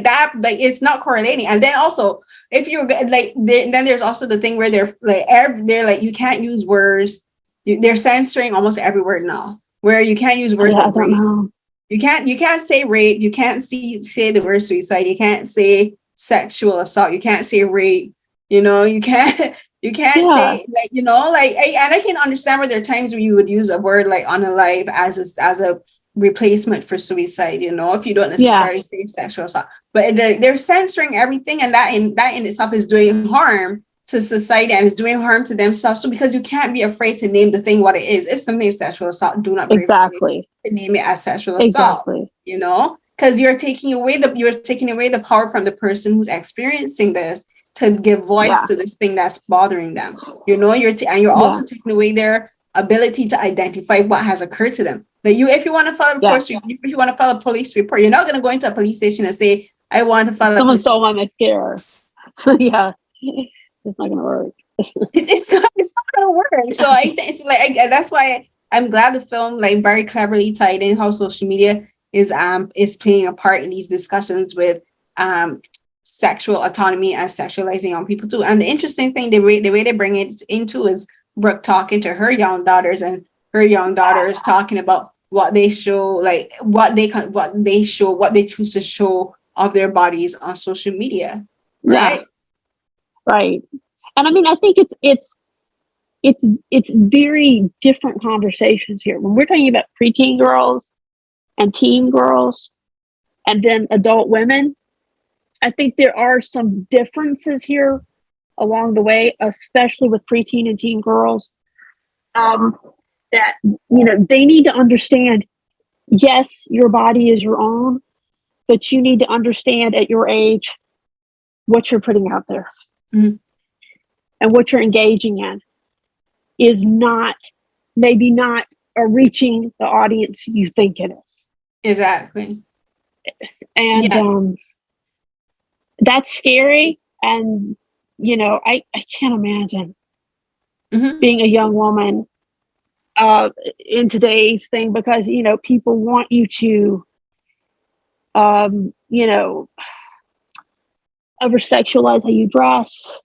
that, like it's not correlating. And then also, if you're like, then there's also the thing where they're like, you can't use words. They're censoring almost every word now, where you can't use words like rape. You can't say rape. You can't say the word suicide. You can't say sexual assault. You can't say rape. You can't say like, and I can understand where there are times where you would use a word like on a live as a replacement for suicide, if you don't necessarily say sexual assault, but they're censoring everything, and that in itself is doing harm to society and is doing harm to themselves. So because you can't be afraid to name the thing what it is. If something is sexual assault, do not be afraid to name it as sexual assault. Because you're taking away the power from the person who's experiencing this to give voice to this thing that's bothering them. You're also taking away their ability to identify what has occurred to them. But if you want to file a police report, you're not going to go into a police station and say, "I want to file." Someone stole my mascara. So it's not going to work. it's not going to work. So I think it's like that's why I'm glad the film like very cleverly tied in how social media is playing a part in these discussions with sexual autonomy and sexualizing on people too. And the interesting thing, the way they bring it into is Brooke talking to her young daughters, and her young daughters talking about what they show, like what they choose to show of their bodies on social media. Right. Right. And I mean, I think it's very different conversations here. When we're talking about preteen girls and teen girls and then adult women, I think there are some differences here along the way, especially with preteen and teen girls, that, they need to understand, yes, your body is your own, but you need to understand at your age what you're putting out there. Mm-hmm. And what you're engaging in is maybe not reaching the audience you think it is. Exactly. And that's scary. And, I can't imagine being a young woman in today's thing, because, people want you to, over sexualize how you dress,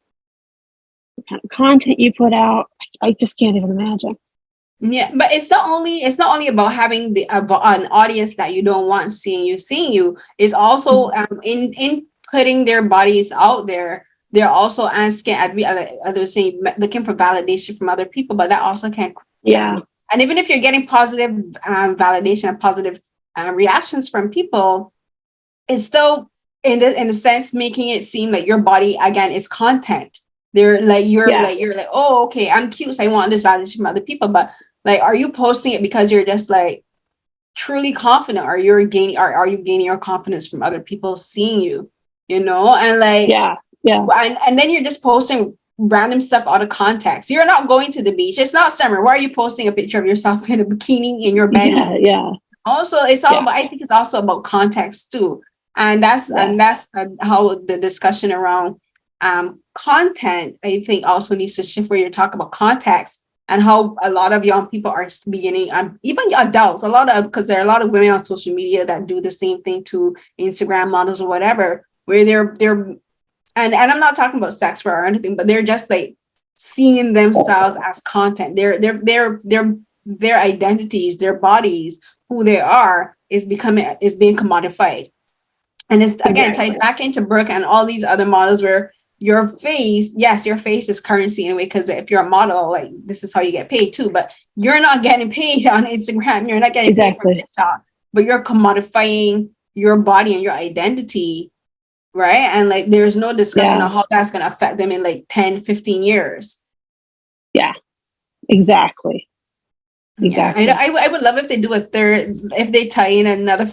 the kind of content you put out. I just can't even imagine. Yeah, but it's not only about having an audience that you don't want seeing you. It's also in putting their bodies out there. They're also asking, others saying, looking for validation from other people, but that also can. Yeah. And even if you're getting positive validation and positive reactions from people, is still in a sense making it seem like your body again is content. They're like you're like, oh, okay, I'm cute, so I want this validation from other people. But like, are you posting it because you're just like truly confident, or are you gaining your confidence from other people seeing you, you know? And like, and then you're just posting random stuff out of context. You're not going to the beach, it's not summer, why are you posting a picture of yourself in a bikini in your bed? Also, it's all about, I think it's also about context too. And that's how the discussion around content, I think, also needs to shift, where you talk about context and how a lot of young people are beginning, even adults, because there are a lot of women on social media that do the same thing to Instagram models or whatever, where they're and I'm not talking about sex or anything, but they're just like seeing themselves as content. Their identities, their bodies, who they are, is being commodified. And it's again ties back into Brooke and all these other models, where your face is currency in a way, because if you're a model, like, this is how you get paid too, but you're not getting paid on Instagram, you're not getting paid from TikTok, but you're commodifying your body and your identity, right? And like, there's no discussion on how that's going to affect them in like 10-15 years. Exactly. I would love if they do if they tie in another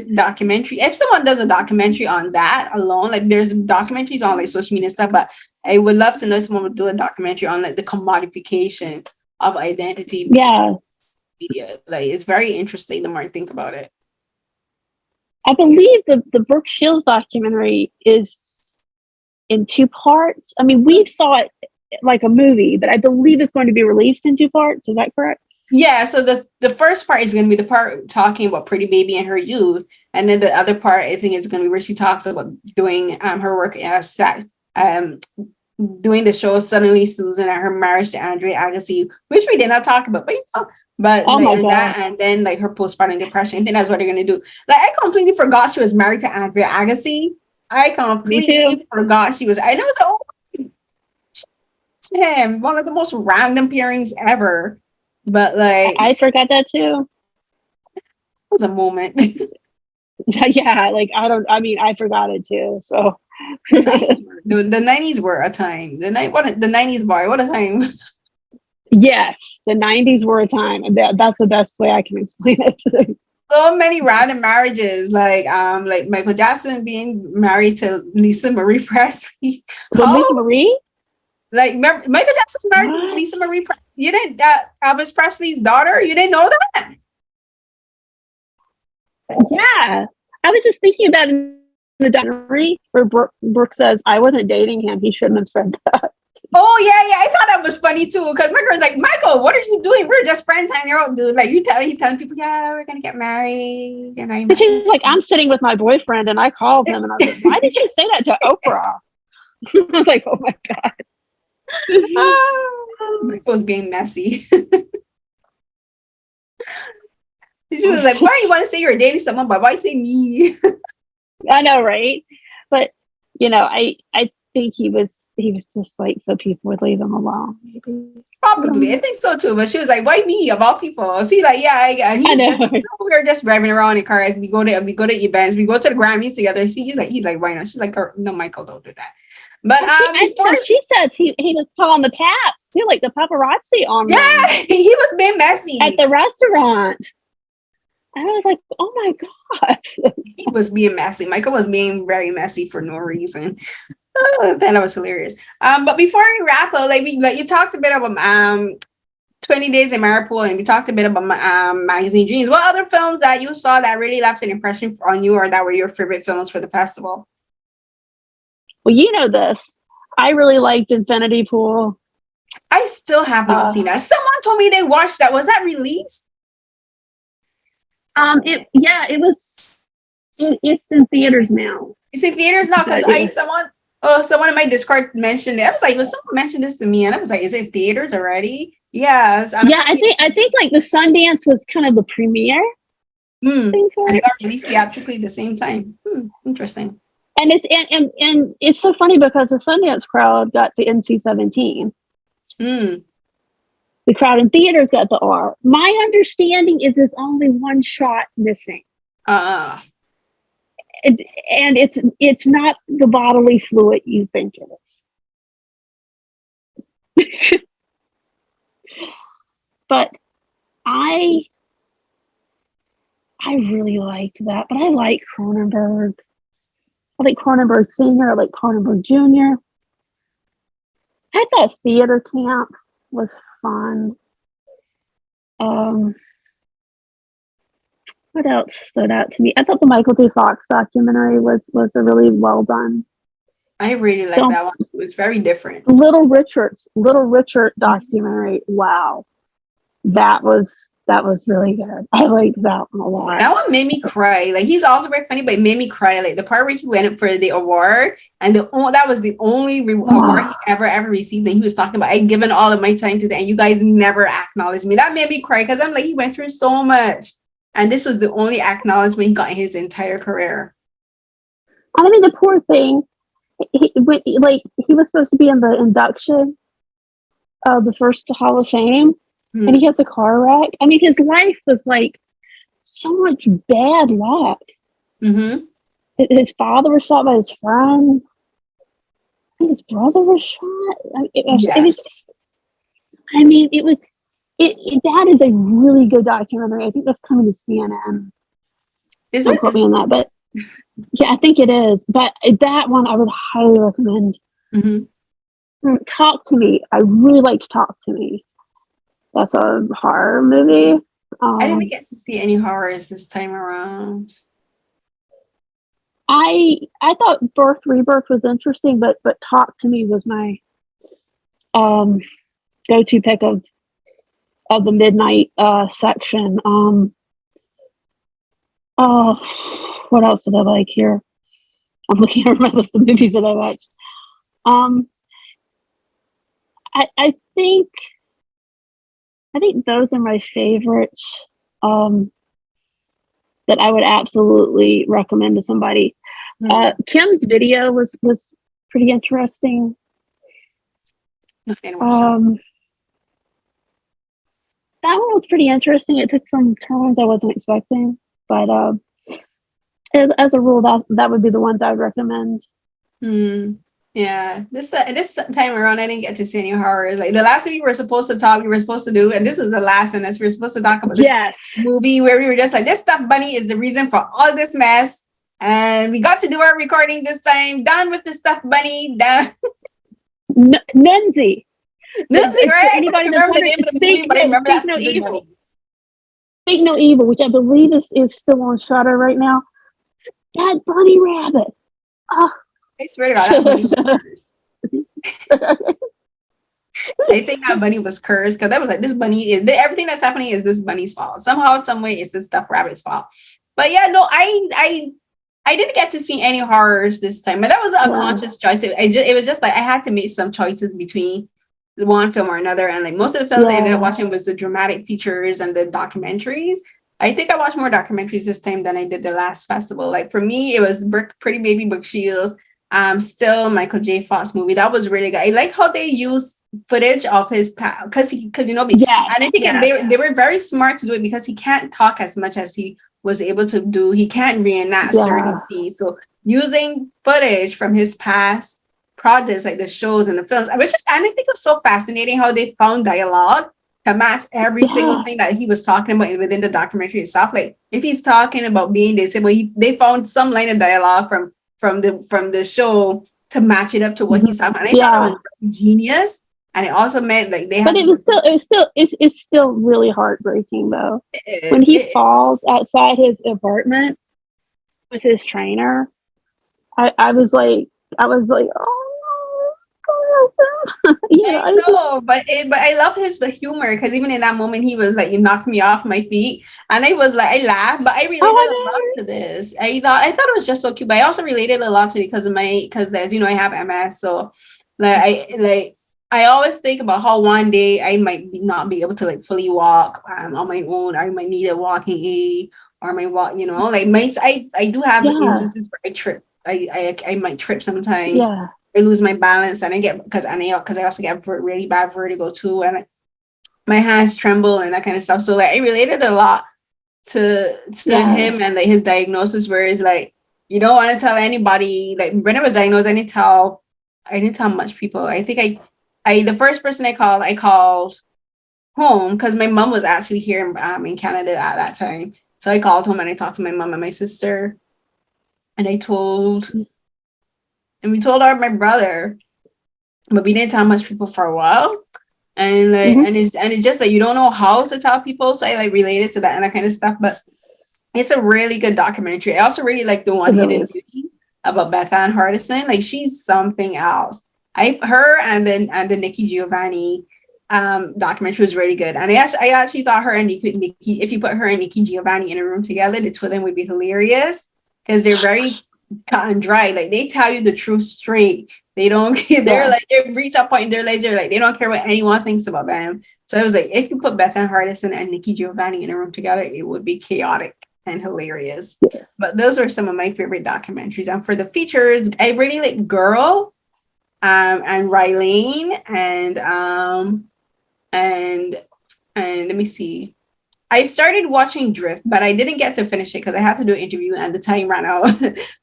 documentary. If someone does a documentary on that alone, like, there's documentaries on like social media stuff, but I would love to know if someone would do a documentary on like the commodification of identity. Media. Like, it's very interesting the more I think about it. I believe the Brooke Shields documentary is in 2 parts. I mean, we saw it like a movie, but I believe it's going to be released in 2 parts. Is that correct? Yeah, so the first part is going to be the part talking about Pretty Baby and her youth, and then the other part, I think, is going to be where she talks about doing her work as doing the show Suddenly Susan and her marriage to Andre Agassi, which we did not talk about, but and then like her postpartum depression. I think that's what they're going to do. Like, I completely forgot she was married to Andre Agassi. I completely forgot she was. I know it's him, one of the most random pairings ever, but like, I forgot that too. It was a moment. I forgot it too. So the 90s were a time. The 90s, boy, what a time. Yes, the 90s were a time. That's the best way I can explain it. So many random marriages, like Michael Jackson being married to Lisa Marie Presley. Lisa Marie? Like, Michael Jackson's married to Lisa Marie Presley. You didn't, Elvis Presley's daughter? You didn't know that? Yeah. I was just thinking about the documentary where Brooke says, I wasn't dating him. He shouldn't have said that. Oh, yeah. I thought that was funny, too, because my girl's like, Michael, what are you doing? We're just friends hanging out, dude. Like, you telling people, yeah, we're going to get married. And she's like, I'm sitting with my boyfriend, and I called him, and I was like, why did you say that to Oprah? I was like, oh, my God. Michael's being messy. She was like, why you want to say you're dating someone, but why say me? I know, right? But I think he was just like, so people would leave him alone, maybe. Probably. I think so too. But she was like, why me of all people? She's like, yeah, we were just driving around in cars. We go to events, we go to the Grammys together. He's like, why not? She's like, no, Michael, don't do that. But she says he was calling the paps too, like the paparazzi on him. Yeah, he was being messy at the restaurant. I was like, oh my God. He was being messy. Michael was being very messy for no reason. That was hilarious. But before we wrap up, you talked a bit about 20 Days in Mariupol, and we talked a bit about Magazine Dreams. What other films that you saw that really left an impression on you, or that were your favorite films for the festival? Well, you know this. I really liked Infinity Pool. I still have not seen that. Someone told me they watched that. Was that released? It was. It's in theaters now. It's in theaters now because someone in my Discord mentioned it. I was like, was someone mentioned this to me? And I was like, is it theaters already? Yeah. I think like the Sundance was kind of the premiere. And it got released theatrically at the same time. Interesting. And it's so funny because the Sundance crowd got the NC-17. The crowd in theaters got the R. My understanding is there's only one shot missing. Uh, And it's not the bodily fluid you think it is. But I really liked that. But I like Cronenberg. I like Cronenberg Sr. I like Cronenberg Jr. I thought Theater Camp was fun. What else stood out to me? I thought the Michael J. Fox documentary was a really well done. I really like that one. It was very different. Little Richard documentary. Wow, that was really good. I liked that one a lot. That one made me cry. Like, he's also very funny, but it made me cry. Like the part where he went up for the award, and that was the only award he ever received. And he was talking about, I've given all of my time to that, and you guys never acknowledged me. That made me cry because I'm like, he went through so much, and this was the only acknowledgement he got in his entire career. I mean, the poor thing. He was supposed to be in the induction of the first Hall of Fame. And he has a car wreck. I mean, his life was like so much bad luck. Mm-hmm. His father was shot by his friend. I think his brother was shot. That is a really good documentary. I think that's coming to CNN. Don't quote me on that, but yeah, I think it is. But that one I would highly recommend. Mm-hmm. Talk to Me. I really liked Talk to Me. That's a horror movie. I didn't get to see any horrors this time around. I thought Birth Rebirth was interesting, but Talk to Me was my go-to pick of the midnight section. What else did I like here? I'm looking at my list of movies that I watched. I think those are my favorites that I would absolutely recommend to somebody. Kim's Video was pretty interesting. That one was pretty interesting. It took some turns I wasn't expecting, but as a rule, that would be the ones I would recommend. Yeah, this time around, I didn't get to see any horrors. Like the last thing we were supposed to do, and this was the last one, as we were supposed to talk about this movie where we were just like, this stuffed bunny is the reason for all this mess, and we got to do our recording this time. Done with the stuffed bunny. Done. Nunzi, right? Anybody remember the name of the movie, but I remember that No Evil. bunny. Speak No Evil, which I believe is still on Shudder right now. That bunny rabbit. I swear to God, that bunny was cursed. I think that bunny was cursed because that was like, this bunny is everything that's happening is this bunny's fault. Somehow, some way, it's this stuffed rabbit's fault. But yeah, no, I didn't get to see any horrors this time, but that was an unconscious choice. It was just like I had to make some choices between one film or another, and like most of the films I ended up watching was the dramatic features and the documentaries. I think I watched more documentaries this time than I did the last festival. Like for me, it was Pretty Baby Brooke Shields. Still Michael J. Fox movie. That was really good. I like how they used footage of his past because and I think they were very smart to do it because he can't talk as much as he was able to do. He can't reenact certain scenes. So using footage from his past projects, like the shows and the films, and I think it was so fascinating how they found dialogue to match every single thing that he was talking about within the documentary itself. Like if he's talking about being disabled, they found some line of dialogue from the show to match it up to what he's talking about. And I thought it was genius. And it also meant like they had. But it's still really heartbreaking though. When he falls outside his apartment with his trainer, I was like, oh no. I know, but I love his humor because even in that moment he was like, you knocked me off my feet, and I was like, I laughed, but I related a lot to this. I thought it was just so cute, but I also related a lot to it because as you know, I have MS, so I always think about how one day I might not be able to like fully walk on my own. I might need a walking aid or my walk, I do have instances where I trip. I might trip sometimes. I lose my balance and I get because I also get really bad vertigo too, and my hands tremble and that kind of stuff. So like I related a lot to him and like his diagnosis, where it's like you don't want to tell anybody. Like when I was diagnosed, I didn't tell much people. I think I the first person I called home because my mom was actually here in Canada at that time. So I called home and I talked to my mom and my sister, and we told my brother, but we didn't tell much people for a while. And like and it's just that you don't know how to tell people. So I like related to that and that kind of stuff. But it's a really good documentary. I also really like the one Hidden Beauty about Beth Ann Hardison. Like she's something else. Her and the Nikki Giovanni documentary was really good. And I actually thought her and Nikki, if you put her and Nikki Giovanni in a room together, the two of them would be hilarious because they're very cut and dry. Like they tell you the truth straight. They don't. They're like they reach a point in their lives. They're like they don't care what anyone thinks about them. So I was like, if you put Beth Ann Hardison and Nikki Giovanni in a room together, it would be chaotic and hilarious. Yeah. But those are some of my favorite documentaries. And for the features, I really like Girl, and Rylane, and let me see. I started watching Drift, but I didn't get to finish it because I had to do an interview and the time ran out.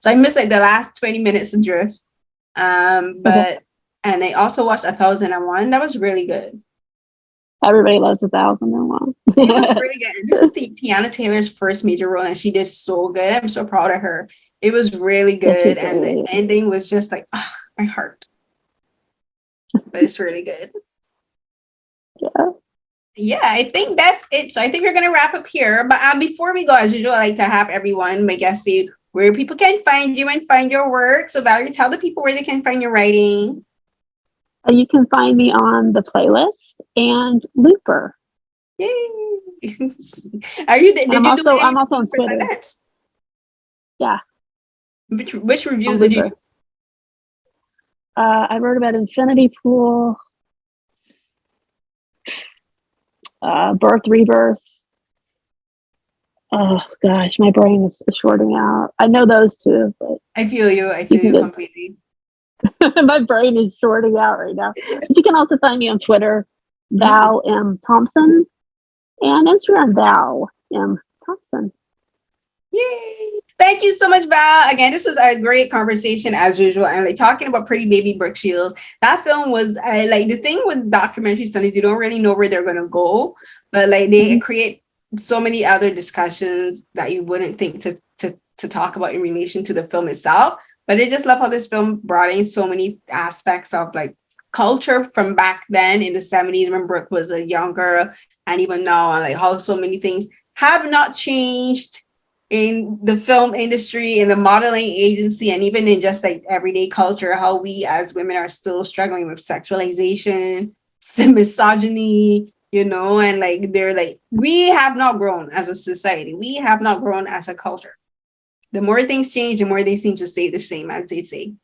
So I missed like the last 20 minutes of Drift. And I also watched 1001. That was really good. Everybody loves 1001. It was really good. This is Tiana Taylor's first major role, and she did so good. I'm so proud of her. It was really good, and the ending was just like my heart. But it's really good. Yeah, I think that's it. So I think we're gonna wrap up here. But before we go, as usual, I like to have everyone, my guests, say where people can find you and find your work. So Valerie, tell the people where they can find your writing. You can find me on The Playlist and Looper. Yay! Are you? I'm also on Twitter. Sundance? Yeah. Which reviews did you do? I wrote about Infinity Pool, Birth, Rebirth. Oh gosh, my brain is shorting out. I know those two, but I feel you. I feel you completely. My brain is shorting out right now. But you can also find me on Twitter, Val M. Thompson, and Instagram, Val M. Thompson. Yay! Thank you so much, Val. Again, this was a great conversation as usual. And like talking about Pretty Baby Brooke Shields, that film was like the thing with documentary studies, you don't really know where they're gonna go, but like they create so many other discussions that you wouldn't think to talk about in relation to the film itself. But I just love how this film brought in so many aspects of like culture from back then in the 70s when Brooke was a young girl, and even now, and like how so many things have not changed in the film industry, in the modeling agency, and even in just like everyday culture, how we as women are still struggling with sexualization, misogyny, and like they're like, we have not grown as a society. We have not grown as a culture. The more things change, the more they seem to stay the same, as they say.